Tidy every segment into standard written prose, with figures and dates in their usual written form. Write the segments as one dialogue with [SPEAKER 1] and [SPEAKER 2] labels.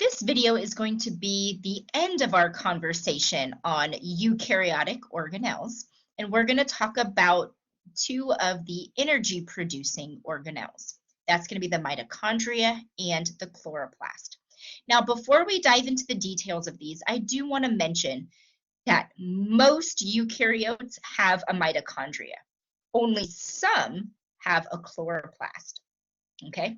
[SPEAKER 1] This video is going to be the end of our conversation on eukaryotic organelles, and we're going to talk about two of the energy-producing organelles. That's going to be the mitochondria and the chloroplast. Now, before we dive into the details of these, I do want to mention that most eukaryotes have a mitochondria. Only some have a chloroplast, okay?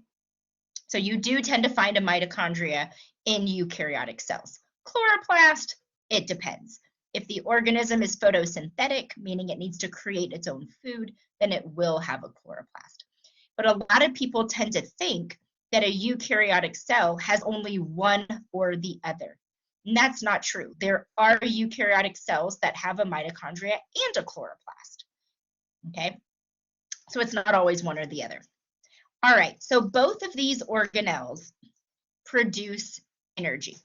[SPEAKER 1] So you do tend to find a mitochondria in eukaryotic cells. Chloroplast, it depends. If the organism is photosynthetic, meaning it needs to create its own food, then it will have a chloroplast. But a lot of people tend to think that a eukaryotic cell has only one or the other. And that's not true. There are eukaryotic cells that have a mitochondria and a chloroplast. Okay? So it's not always one or the other. All right, so both of these organelles produce energy,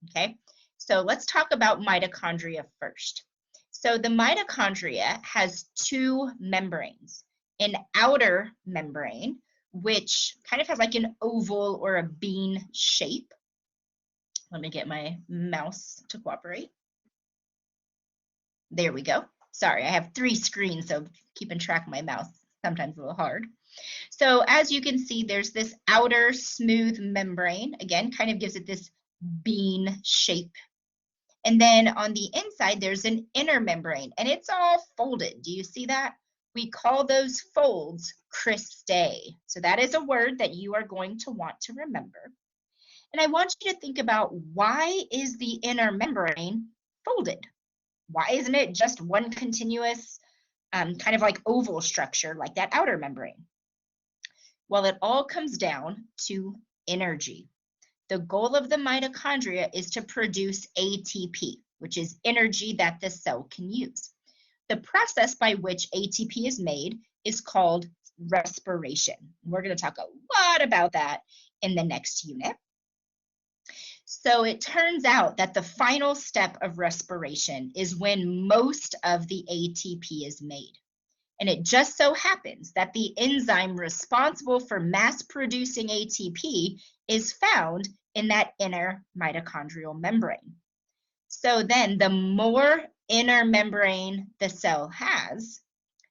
[SPEAKER 1] okay? So let's talk about mitochondria first. So the mitochondria has two membranes, an outer membrane, which kind of has like an oval or a bean shape. Let me get my mouse to cooperate. There we go. Sorry, I have 3 screens, so keeping track of my mouse is sometimes a little hard. So as you can see, there's this outer smooth membrane, again, kind of gives it this bean shape. And then on the inside, there's an inner membrane, and it's all folded. Do you see that? We call those folds cristae. So that is a word that you are going to want to remember. And I want you to think about, why is the inner membrane folded? Why isn't it just one continuous kind of like oval structure like that outer membrane? Well, it all comes down to energy. The goal of the mitochondria is to produce ATP, which is energy that the cell can use. The process by which ATP is made is called respiration. We're going to talk a lot about that in the next unit. So it turns out that the final step of respiration is when most of the ATP is made. And it just so happens that the enzyme responsible for mass producing ATP is found in that inner mitochondrial membrane. So then the more inner membrane the cell has,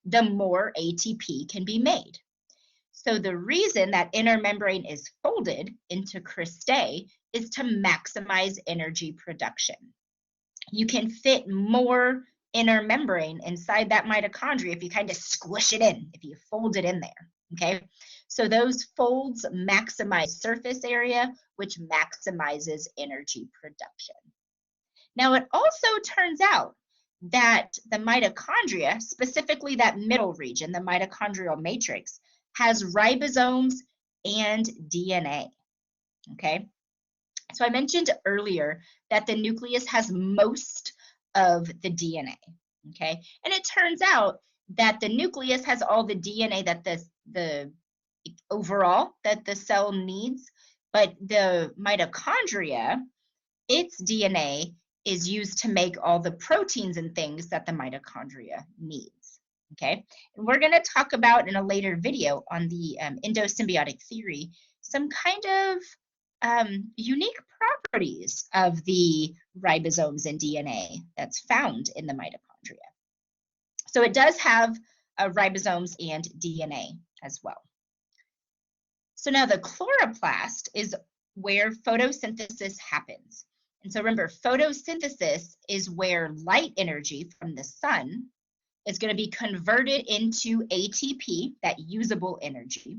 [SPEAKER 1] the more ATP can be made. So the reason that inner membrane is folded into cristae is to maximize energy production. You can fit more inner membrane inside that mitochondria if you kind of squish it in, if you fold it in there, okay? So those folds maximize surface area, which maximizes energy production. Now, it also turns out that the mitochondria, specifically that middle region, the mitochondrial matrix, has ribosomes and DNA, okay? So I mentioned earlier that the nucleus has most of the DNA, okay? And it turns out that the nucleus has all the DNA that the overall that the cell needs, but the mitochondria, its DNA is used to make all the proteins and things that the mitochondria needs, okay? And we're going to talk about in a later video on the endosymbiotic theory some kind of unique properties of the ribosomes and DNA that's found in the mitochondria. So it does have ribosomes and DNA as well. So now the chloroplast is where photosynthesis happens. And so remember, photosynthesis is where light energy from the sun is going to be converted into ATP, that usable energy.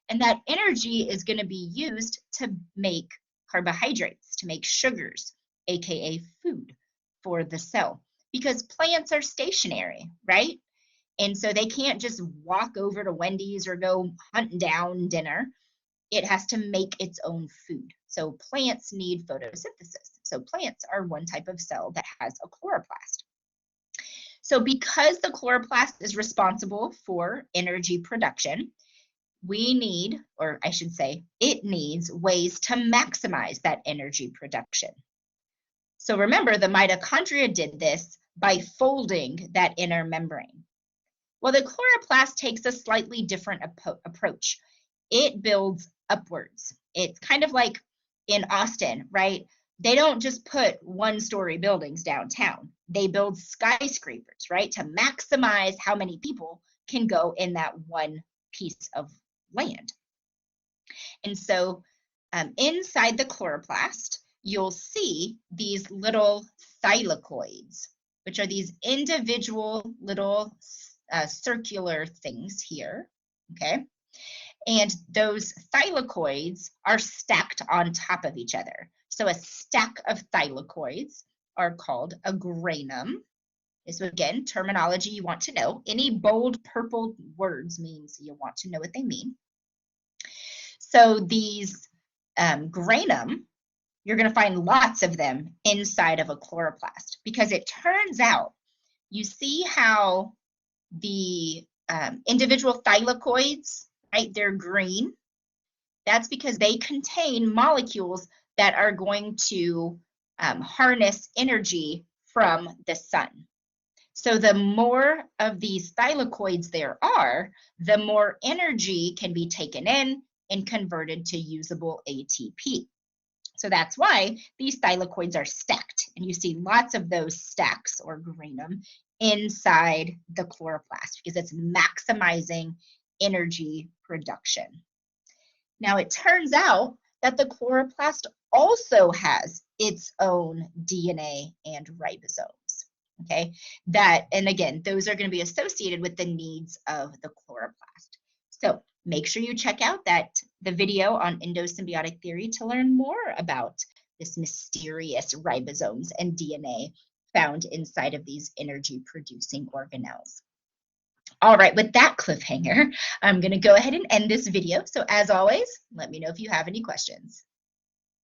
[SPEAKER 1] And that energy is going to be used to make carbohydrates, to make sugars, aka food for the cell. Because plants are stationary, right? And so they can't just walk over to Wendy's or go hunt down dinner. It has to make its own food. So plants need photosynthesis. So plants are one type of cell that has a chloroplast. So because the chloroplast is responsible for energy production, we need, or I should say, it needs ways to maximize that energy production. So remember, the mitochondria did this by folding that inner membrane. Well, the chloroplast takes a slightly different approach. It builds upwards. It's kind of like in Austin, right? They don't just put one-story buildings downtown. They build skyscrapers, right, to maximize how many people can go in that one piece of land. And so inside the chloroplast, you'll see these little thylakoids, which are these individual little circular things here, okay? And those thylakoids are stacked on top of each other. So a stack of thylakoids are called a granum. So again, terminology you want to know. Any bold purple words means you want to know what they mean. So these granum, you're going to find lots of them inside of a chloroplast, because it turns out, you see how the individual thylakoids, right, they're green. That's because they contain molecules that are going to harness energy from the sun. So the more of these thylakoids there are, the more energy can be taken in and converted to usable ATP. So that's why these thylakoids are stacked, and you see lots of those stacks or granum inside the chloroplast, because it's maximizing energy production. Now it turns out that the chloroplast also has its own DNA and ribosomes, okay? And again, those are going to be associated with the needs of the chloroplast. So make sure you check out the video on endosymbiotic theory to learn more about this mysterious ribosomes and DNA found inside of these energy-producing organelles. All right, with that cliffhanger, I'm going to go ahead and end this video. So as always, let me know if you have any questions.